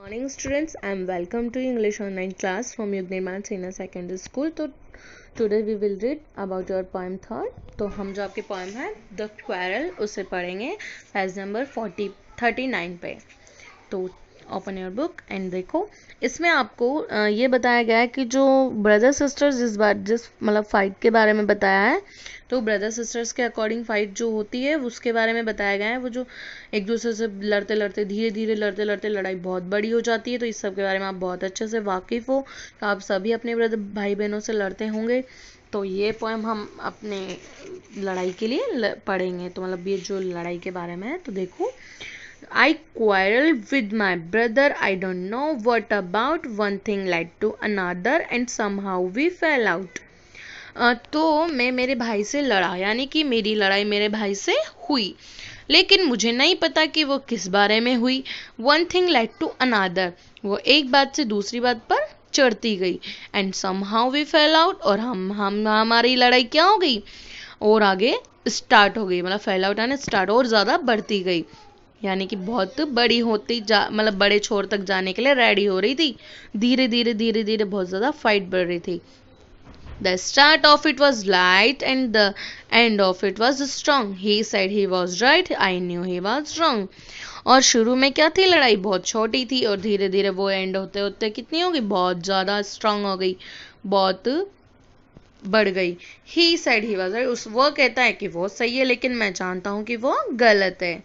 Morning students, I am welcome to English online class from Yugniman Senior Secondary School. तो today we will read about your poem third. तो हम जो आपके poem है The Quarrel उसे पढ़ेंगे page number 39 पे. तो ओपन योर बुक एंड देखो, इसमें आपको ये बताया गया है कि जो ब्रदर सिस्टर्स जिस मतलब फाइट के बारे में बताया है, तो ब्रदर सिस्टर्स के अकॉर्डिंग फाइट जो होती है उसके बारे में बताया गया है. वो जो एक दूसरे से लड़ते लड़ते धीरे धीरे लड़ते लड़ते लड़ाई बहुत बड़ी हो जाती है. तो इस सब के बारे में आप बहुत अच्छे से वाकिफ़ हो. तो आप सभी अपने ब्रदर भाई बहनों से लड़ते होंगे. तो ये पोएम हम अपने लड़ाई के लिए पढ़ेंगे. तो मतलब ये जो लड़ाई के बारे में है, तो देखो, I quarreled with my brother. I don't know what about. One thing led to another and somehow we fell out. तो मैं मेरे भाई से लड़ा, यानी कि मेरी लड़ाई मेरे भाई से हुई, लेकिन मुझे नहीं पता कि वो किस बारे में हुई. One thing led to another. वो एक बात से दूसरी बात पर चढ़ती गई. And somehow we fell out. और हमारी लड़ाई क्या हो गई और आगे स्टार्ट हो गई. मतलब फेल आउट यानी स्टार्ट और ज़्यादा बढ़ती गई, यानी कि बहुत बड़ी होती मतलब बड़े छोर तक जाने के लिए रेडी हो रही थी. धीरे धीरे धीरे धीरे बहुत ज़्यादा फाइट बढ़ रही थी. The start of it was light and the end of it was strong. He said he was right. I knew he was wrong. और शुरू में क्या थी, लड़ाई बहुत छोटी थी और धीरे धीरे वो एंड होते होते कितनी हो गई, बहुत ज़्यादा स्ट्रांग हो गई, बहुत बढ़ गई. He said he was right. वो कहता है कि वो सही है, लेकिन मैं जानता हूँ कि वो गलत है.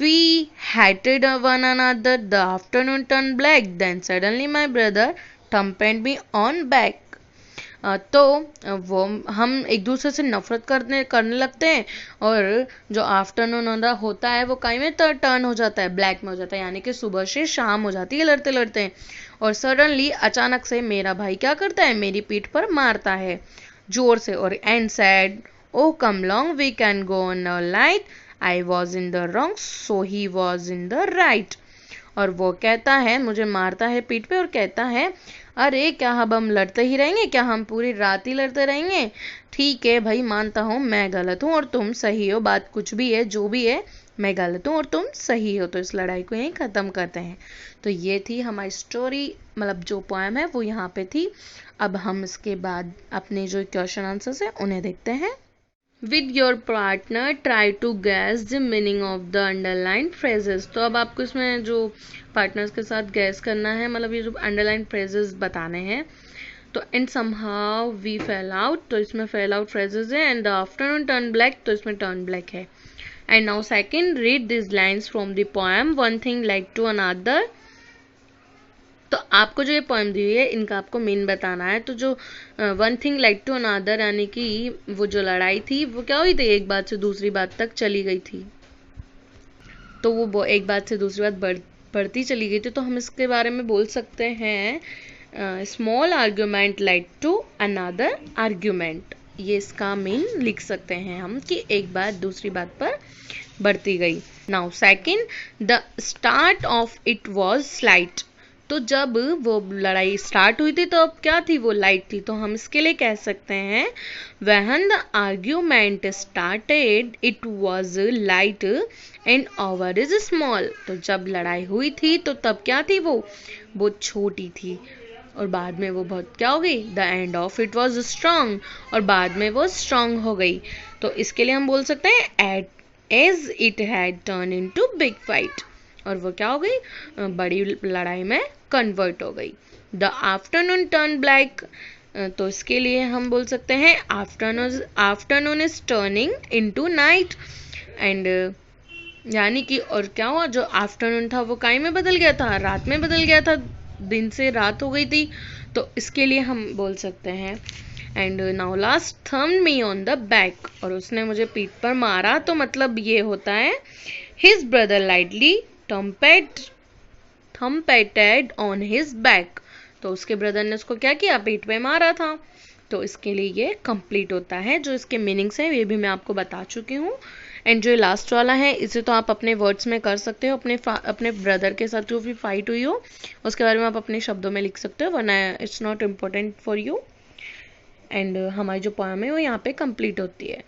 We hated one another. The afternoon turned black. Then suddenly my brother thumped me on back. तो वो हम एक दूसरे से नफरत करने लगते हैं और जो आफ्टरनून होता है वो कहीं में टर्न हो जाता है, ब्लैक में हो जाता है, यानी कि सुबह से शाम हो जाती है लड़ते लड़ते. और सडनली अचानक से मेरा भाई क्या करता है, मेरी पीठ पर मारता है जोर से. और and said, O come long we can go on a light. I was in the wrong so he was in the right. और वो कहता है, मुझे मारता है पीठ पे और कहता है, अरे क्या अब हम लड़ते ही रहेंगे, क्या हम पूरी रात ही लड़ते रहेंगे. ठीक है भाई, मानता हूँ मैं गलत हूँ और तुम सही हो. बात कुछ भी है, जो भी है, मैं गलत हूँ और तुम सही हो. तो इस लड़ाई को यहीं ख़त्म करते हैं. तो ये थी हमारी स्टोरी, मतलब जो पोएम है वो यहाँ पे थी. अब हम इसके बाद अपने जो क्वेश्चन आंसर्स हैं उन्हें देखते हैं. With your partner, try to guess the meaning of the underlined phrases. तो अब आपको इसमें जो पार्टनर्स के साथ गैस करना है, मतलब ये जो अंडरलाइन फ्रेजेस बताने हैं. तो and somehow we fell out, तो इसमें फेल आउट फ्रेजेस है. And the afternoon turn black, तो इसमें टर्न ब्लैक है. And now second, read this lines from the poem one thing like to another. तो आपको जो ये पोएम दी हुई है इनका आपको मीन बताना है. तो जो one thing like to another, यानी कि वो जो लड़ाई थी वो क्या हुई थी, एक बात से दूसरी बात तक चली गई थी. तो वो एक बात से दूसरी बात बढ़ती चली गई थी. तो हम इसके बारे में बोल सकते हैं small argument like to another argument. ये इसका मीन लिख सकते हैं हम कि एक बात दूसरी बात पर बढ़ती गई. Now second, the start of it was slight. तो जब वो लड़ाई स्टार्ट हुई थी तो अब क्या थी, वो लाइट थी. तो हम इसके लिए कह सकते हैं when the argument started it was light and over is small. तो जब लड़ाई हुई थी तो तब क्या थी, वो छोटी थी और बाद में वो बहुत क्या हो गई, the end of it was strong, और बाद में वो स्ट्रांग हो गई. तो इसके लिए हम बोल सकते हैं as it had turn into big fight, और वो क्या हो गई, बड़ी लड़ाई में कन्वर्ट हो गई. द आफ्टरनून टर्न ब्लैक, तो इसके लिए हम बोल सकते हैं afternoon is turning into night. And यानी कि और क्या हुआ, जो आफ्टरनून था वो काई में बदल गया था, रात में बदल गया था, दिन से रात हो गई थी. तो इसके लिए हम बोल सकते हैं. And now last, thumbed me on the back, और उसने मुझे पीठ पर मारा. तो मतलब ये होता है his brother lightly thumped on his back. तो उसके ब्रदर ने उसको क्या किया, पीठ पे मारा था. तो इसके लिए ये कंप्लीट होता है. जो इसके मीनिंग्स हैं ये भी मैं आपको बता चुकी हूँ. एंड जो लास्ट वाला है इसे तो आप अपने वर्ड्स में कर सकते हो. अपने ब्रदर के साथ जो भी फाइट हुई हो उसके बारे में आप अपने शब्दों में लिख सकते हो, वरना it's not important for you. And हमारी जो पोएम है वो यहाँ पे कंप्लीट होती है.